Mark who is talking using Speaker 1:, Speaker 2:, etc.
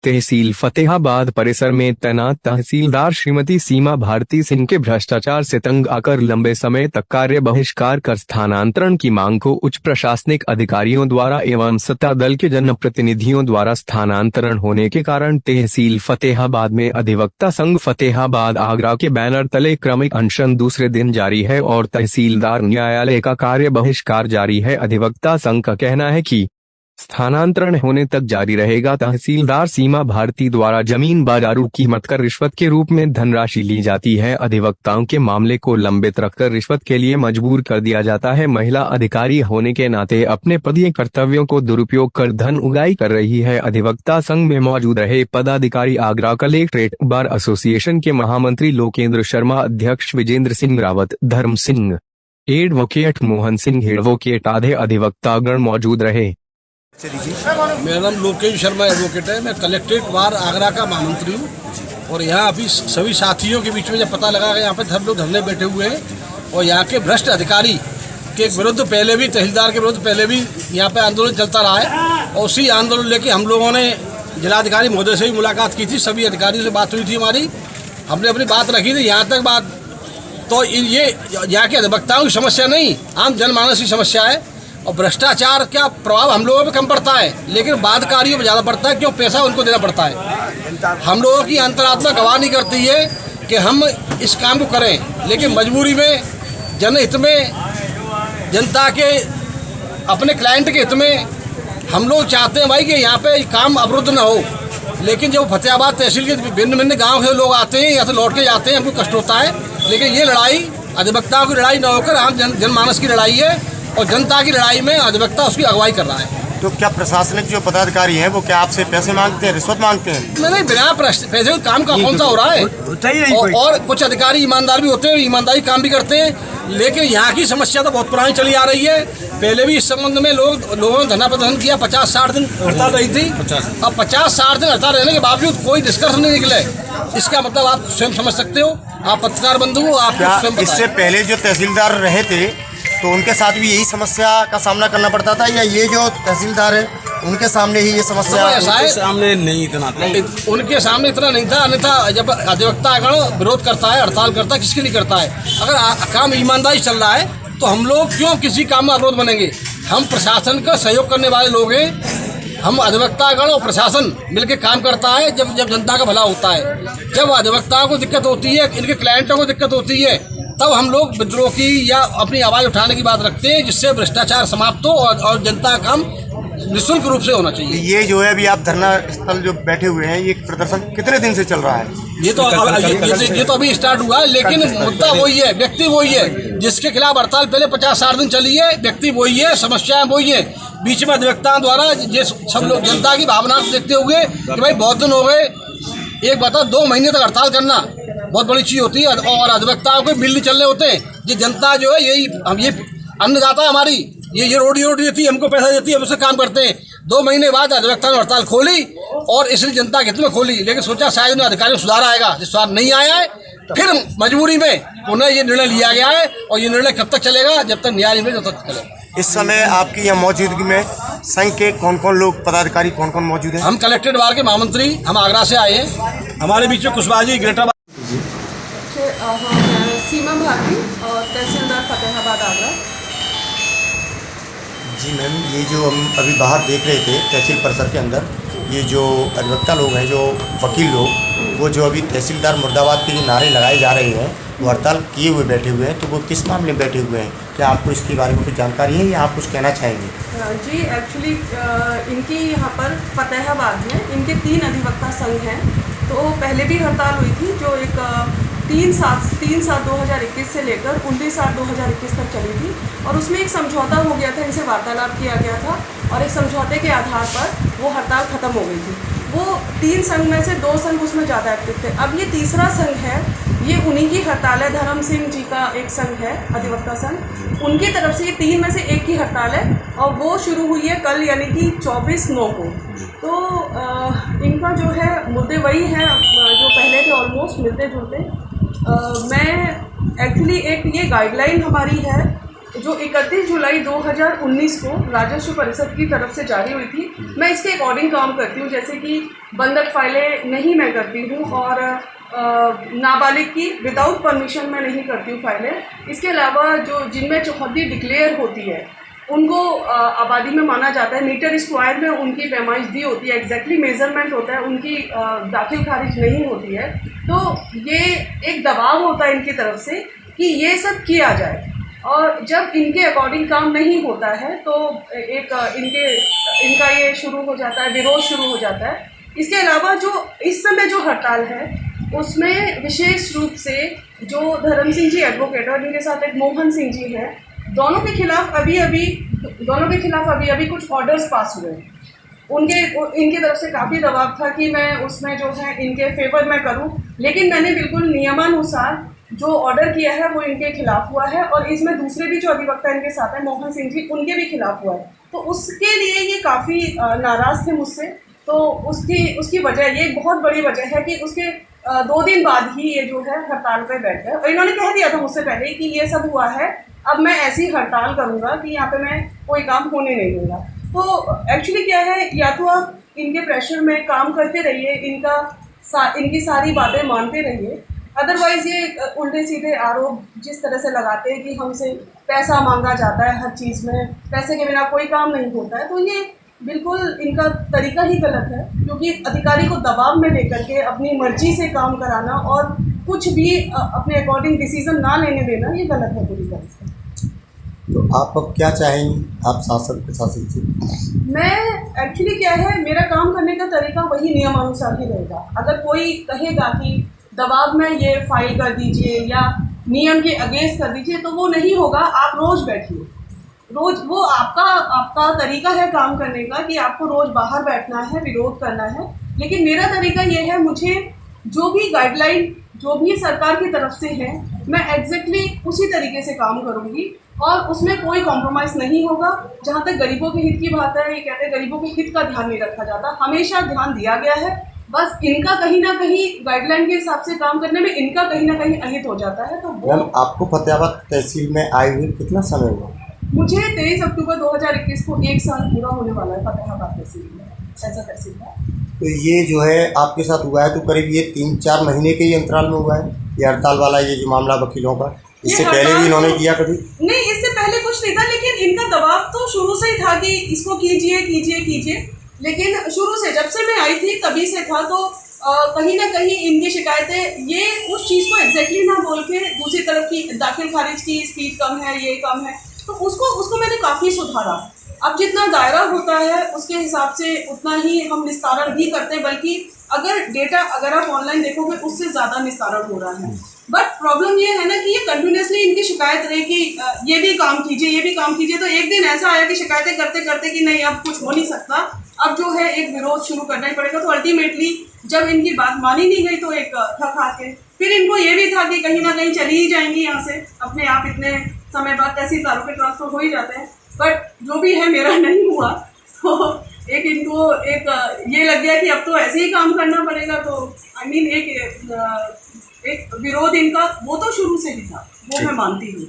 Speaker 1: तहसील फतेहाबाद परिसर में तैनात तहसीलदार श्रीमती सीमा भारती सिंह के भ्रष्टाचार से तंग आकर लंबे समय तक कार्य बहिष्कार कर स्थानांतरण की मांग को उच्च प्रशासनिक अधिकारियों द्वारा एवं सत्ता दल के जनप्रतिनिधियों द्वारा स्थानांतरण होने के कारण तहसील फतेहाबाद में अधिवक्ता संघ फतेहाबाद आगरा के बैनर तले क्रमिक अनशन दूसरे दिन जारी है और तहसीलदार न्यायालय का कार्य बहिष्कार जारी है। अधिवक्ता संघ का कहना है कि स्थानांतरण होने तक जारी रहेगा। तहसीलदार सीमा भारती द्वारा जमीन बाजारू कीमत कर रिश्वत के रूप में धनराशि ली जाती है। अधिवक्ताओं के मामले को लंबित रखकर रिश्वत के लिए मजबूर कर दिया जाता है। महिला अधिकारी होने के नाते अपने पदीय कर्तव्यों को दुरुपयोग कर धन उगाही कर रही है। अधिवक्ता संघ में मौजूद रहे पदाधिकारी आगरा कलेक्ट्रेट बार एसोसिएशन के महामंत्री लोकेंद्र शर्मा, अध्यक्ष विजेंद्र सिंह रावत, धर्म सिंह, एडवोकेट मोहन सिंह, एडवोकेट आधे अधिवक्तागण मौजूद रहे।
Speaker 2: मेरा नाम लोकेंद्र शर्मा एडवोकेट है। मैं कलेक्ट्रेट बार आगरा का महामंत्री हूँ और यहाँ अभी सभी साथियों के बीच में जब पता लगा कि यहाँ पे सब लोग धरने बैठे हुए हैं और यहाँ के भ्रष्ट अधिकारी के विरुद्ध पहले भी, तहसीलदार के विरुद्ध पहले भी यहाँ पे आंदोलन चलता रहा है और उसी आंदोलन लेके हम लोगों ने जिलाधिकारी महोदय से भी मुलाकात की थी, सभी अधिकारियों से बात हुई थी हमारी, हमने अपनी बात रखी थी। यहाँ तक बात तो ये यहाँ के अधिवक्ताओं की समस्या नहीं, आम जनमानस की समस्या है और भ्रष्टाचार का प्रभाव हम लोगों पे कम पड़ता है लेकिन बाधकारियों पे ज़्यादा पड़ता है, क्यों पैसा उनको देना पड़ता है। हम लोगों की अंतरात्मा गवाह नहीं करती है कि हम इस काम को करें, लेकिन मजबूरी में जनहित में, जनता के अपने क्लाइंट के हित में हम लोग चाहते हैं भाई कि यहाँ पे काम अवरुद्ध न हो। लेकिन जब फतेहाबाद तहसील के भिन्न भिन्न गाँव के लोग आते हैं, यहाँ से लौट के जाते हैं, हमको कष्ट होता है। लेकिन ये लड़ाई अधिवक्ताओं की लड़ाई न होकर आम जनमानस की लड़ाई है और जनता की लड़ाई में अधिवक्ता उसकी अगुवाई कर रहा है।
Speaker 3: तो क्या प्रशासनिक जो पदाधिकारी हैं वो क्या आपसे पैसे मांगते हैं, रिश्वत मांगते हैं?
Speaker 2: नहीं, बिना पैसे काम का कौन सा हो रहा है। और कुछ अधिकारी ईमानदार भी होते हैं, ईमानदारी काम भी करते हैं, लेकिन यहाँ की समस्या तो बहुत पुरानी चली आ रही है। पहले भी इस संबंध में लोगों ने धरना प्रदर्शन किया, 50-60 दिन हड़ताल रही थी। अब 50-60 दिन हड़ताल रहने के बावजूद कोई डिस्कशन नहीं निकले। इसका मतलब आप स्वयं समझ सकते हो, आप पत्रकार बंधु हो, आप
Speaker 3: इससे पहले जो तहसीलदार रहे थे तो उनके साथ भी यही समस्या का सामना करना पड़ता था, या ये जो तहसीलदार है उनके सामने ही ये समस्या?
Speaker 2: उनके सामने नहीं इतना था, उनके सामने इतना नहीं था। अन्यथा जब अधिवक्ता विरोध करता है, हड़ताल करता है, किसके लिए करता है? अगर काम ईमानदारी चल रहा है तो हम लोग क्यों किसी काम में अवरोध बनेंगे? हम प्रशासन का सहयोग करने वाले लोग हैं। हम अधिवक्तागण और प्रशासन मिलकर काम करता है जब जनता का भला होता है। जब अधिवक्ताओं को दिक्कत होती है, इनके क्लाइंटों को दिक्कत होती है, तब हम लोग विद्रोह की या अपनी आवाज़ उठाने की बात रखते हैं, जिससे भ्रष्टाचार समाप्त हो और जनता का काम निःशुल्क रूप से होना चाहिए।
Speaker 3: ये जो है अभी आप धरना स्थल जो बैठे हुए हैं, ये प्रदर्शन कितने दिन से चल रहा है?
Speaker 2: ये तो अभी स्टार्ट हुआ है, लेकिन मुद्दा वही है, व्यक्ति वही है जिसके खिलाफ हड़ताल पहले 50-60 दिन चली है। व्यक्ति वही है, समस्याएं वही है। बीच में अधिवक्ताओं द्वारा ये सब लोग जनता की भावना को देखते हुए कि भाई बहुत दिन हो गए, एक बताओ 2 महीने तक हड़ताल करना बहुत बड़ी चीज़ होती है और अधिवक्ताओं को बिल नहीं चलने होते हैं। ये जनता जो है यही हम ये अन्नदाता है हमारी, ये रोडी देती है, हमको पैसा देती है, हम उससे काम करते हैं। 2 महीने बाद अधिवक्ता ने हड़ताल खोली और इसलिए जनता के हित में खोली, लेकिन सोचा शायद उन्हें अधिकारियों में सुधार आएगा। जिस सुधार नहीं आया है, फिर मजबूरी में उन्हें ये निर्णय लिया गया है और ये निर्णय कब तक चलेगा? जब तक न्याय मिले तब तक चलेगा।
Speaker 3: इस समय आपकी यहाँ मौजूदगी में संघ के कौन कौन लोग, पदाधिकारी कौन कौन मौजूद हैं?
Speaker 2: हम कलेक्ट्रेट बार के महामंत्री, हम आगरा से आए हैं। हमारे बीच में कुशवाहा जी, ग्रेटर
Speaker 4: सीमा भारती और तहसीलदार फतेहाबाद आगरा।
Speaker 3: जी मैम, ये जो हम अभी बाहर देख रहे थे तहसील परिसर के अंदर, ये जो अधिवक्ता लोग हैं, जो वकील लोग, वो जो अभी तहसीलदार मुर्दाबाद के जो नारे लगाए जा रहे हैं, वो हड़ताल किए हुए बैठे हुए हैं, तो वो किस मामले में बैठे हुए हैं? क्या आपको इसके बारे में कुछ जानकारी है या आप कुछ कहना चाहेंगे?
Speaker 4: जी, एक्चुअली इनकी यहाँ पर फतेहाबाद में इनके 3 अधिवक्ता संघ हैं। तो पहले भी हड़ताल हुई थी जो एक 3/7/2021 से लेकर 19/7/2021 तक चली थी और उसमें एक समझौता हो गया था, इनसे वार्तालाप किया गया था और एक समझौते के आधार पर वो हड़ताल ख़त्म हो गई थी। वो 3 संघ में से 2 संघ उसमें ज़्यादा एक्टिव थे। अब ये तीसरा संघ है, ये उन्हीं की हड़ताल है। धर्म सिंह जी का एक संघ है, अधिवक्ता संघ, उनकी तरफ से ये 3 में से 1 की हड़ताल है और वो शुरू हुई है कल, यानी कि 24/9 को। तो इनका जो है मुद्दे वही हैं जो पहले थे, ऑलमोस्ट मिलते जुलते। मैं एक्चुअली एक ये गाइडलाइन हमारी है जो 31 जुलाई 2019 को राजस्व परिषद की तरफ से जारी हुई थी, मैं इसके अकॉर्डिंग काम करती हूँ। जैसे कि बंधक फाइलें नहीं मैं करती हूँ और नाबालिग की विदाउट परमिशन मैं नहीं करती हूँ फाइलें। इसके अलावा जो जिनमें चौहद्दी डिक्लेयर होती है उनको आबादी में माना जाता है, मीटर स्क्वायर में उनकी पैमाइश दी होती है, एग्जैक्टली मेजरमेंट होता है, उनकी दाखिल खारिज नहीं होती है। तो ये एक दबाव होता है इनकी तरफ से कि ये सब किया जाए, और जब इनके अकॉर्डिंग काम नहीं होता है तो एक इनका ये शुरू हो जाता है, विरोध शुरू हो जाता है। इसके अलावा जो इस समय जो हड़ताल है उसमें विशेष रूप से जो धर्म सिंह जी एडवोकेट और इनके साथ एक मोहन सिंह जी हैं, दोनों के खिलाफ अभी कुछ ऑर्डर्स पास हुए हैं। इनकी तरफ से काफ़ी दबाव था कि मैं उसमें जो है इनके फेवर में करूं, लेकिन मैंने बिल्कुल नियमानुसार जो ऑर्डर किया है वो इनके खिलाफ हुआ है, और इसमें दूसरे भी जो अधिवक्ता इनके साथ हैं मोहन सिंह जी, उनके भी खिलाफ हुआ है। तो उसके लिए ये काफ़ी नाराज़ थे मुझसे। तो उसकी वजह, ये बहुत बड़ी वजह है कि उसके 2 दिन बाद ही ये जो है हड़ताल पे बैठ गए, और इन्होंने कह दिया था मुझसे पहले ही कि ये सब हुआ है, अब मैं ऐसी हड़ताल करूँगा कि यहाँ पे मैं कोई काम होने नहीं दूँगा। तो एक्चुअली क्या है, या तो आप इनके प्रेशर में काम करते रहिए, इनकी सारी बातें मानते रहिए, अदरवाइज़ ये उल्टे सीधे आरोप जिस तरह से लगाते हैं कि हमसे पैसा मांगा जाता है हर चीज़ में, पैसे के बिना कोई काम नहीं होता है, तो ये बिल्कुल इनका तरीका ही गलत है। क्योंकि अधिकारी को दबाव में लेकर के अपनी मर्जी से काम कराना और कुछ भी अपने अकॉर्डिंग डिसीजन ना लेने देना, ये गलत है पूरी तरह से।
Speaker 3: तो आप अब क्या चाहेंगी, आप शासन प्रशासन से?
Speaker 4: मैं एक्चुअली क्या है, मेरा काम करने का तरीका वही नियमानुसार ही रहेगा। अगर कोई कहेगा कि दबाव में ये फाइल कर दीजिए या नियम के अगेंस्ट कर दीजिए, तो वो नहीं होगा। आप रोज़ बैठिए, रोज़, वो आपका तरीका है काम करने का कि आपको रोज़ बाहर बैठना है, विरोध करना है। लेकिन मेरा तरीका ये है, मुझे जो भी गाइडलाइन जो भी सरकार की तरफ से है, मैं एग्जैक्टली उसी तरीके से काम करूँगी और उसमें कोई कॉम्प्रोमाइज़ नहीं होगा। जहाँ तक गरीबों के हित की बात है, ये कहते हैं गरीबों के हित का ध्यान नहीं रखा जाता, हमेशा ध्यान दिया गया है। बस इनका कहीं ना कहीं गाइडलाइन के हिसाब से काम करने में इनका कहीं ना कहीं अहित हो जाता है। तो वो
Speaker 3: आपको फतेहाबाद तहसील में आए हुए कितना समय हुआ?
Speaker 4: मुझे 23 अक्टूबर 2021 को 1 साल पूरा होने वाला है फतेहाबाद तहसील में, ऐसा तहसील है।
Speaker 3: तो ये जो है आपके साथ हुआ है, तो करीब ये 3-4 महीने के ही अंतराल में हुआ है ये हड़ताल वाला, ये जो मामला वकीलों का? इससे पहले भी इन्होंने किया कभी?
Speaker 4: नहीं, इससे पहले कुछ नहीं था, लेकिन इनका दबाव तो शुरू से ही था कि इसको कीजिए कीजिए कीजिए। लेकिन शुरू से जब से मैं आई थी तभी से था। तो कहीं ना कहीं इनकी शिकायतें, ये उस चीज़ को एग्जैक्टली ना बोल के दूसरी तरफ की दाखिल खारिज की स्पीड कम है, ये कम है, तो उसको मैंने काफ़ी सुधारा। अब जितना दायरा होता है उसके हिसाब से उतना ही हम निस्तारण भी करते हैं, बल्कि अगर आप ऑनलाइन देखोगे उससे ज़्यादा निस्तारण हो रहा है। बट प्रॉब्लम ये है ना कि ये कंटिन्यूसली इनकी शिकायत रही कि ये भी काम कीजिए, ये भी काम कीजिए। तो एक दिन ऐसा आया कि शिकायतें करते करते कि नहीं, अब कुछ हो नहीं सकता, अब जो है एक विरोध शुरू करना ही पड़ेगा। तो अल्टीमेटली जब इनकी बात मानी नहीं गई तो एक थक हार फिर इनको ये भी था कि कहीं ना कहीं चली ही जाएंगी यहाँ से, अपने आप इतने समय बाद तहसीलदारों के ट्रांसफर हो ही जाते हैं। बट जो भी है मेरा नहीं हुआ, तो इनको ये लग गया कि अब तो ऐसे ही काम करना पड़ेगा। तो आई मीन एक विरोध इनका वो तो शुरू से ही था, वो मैं मानती हूँ।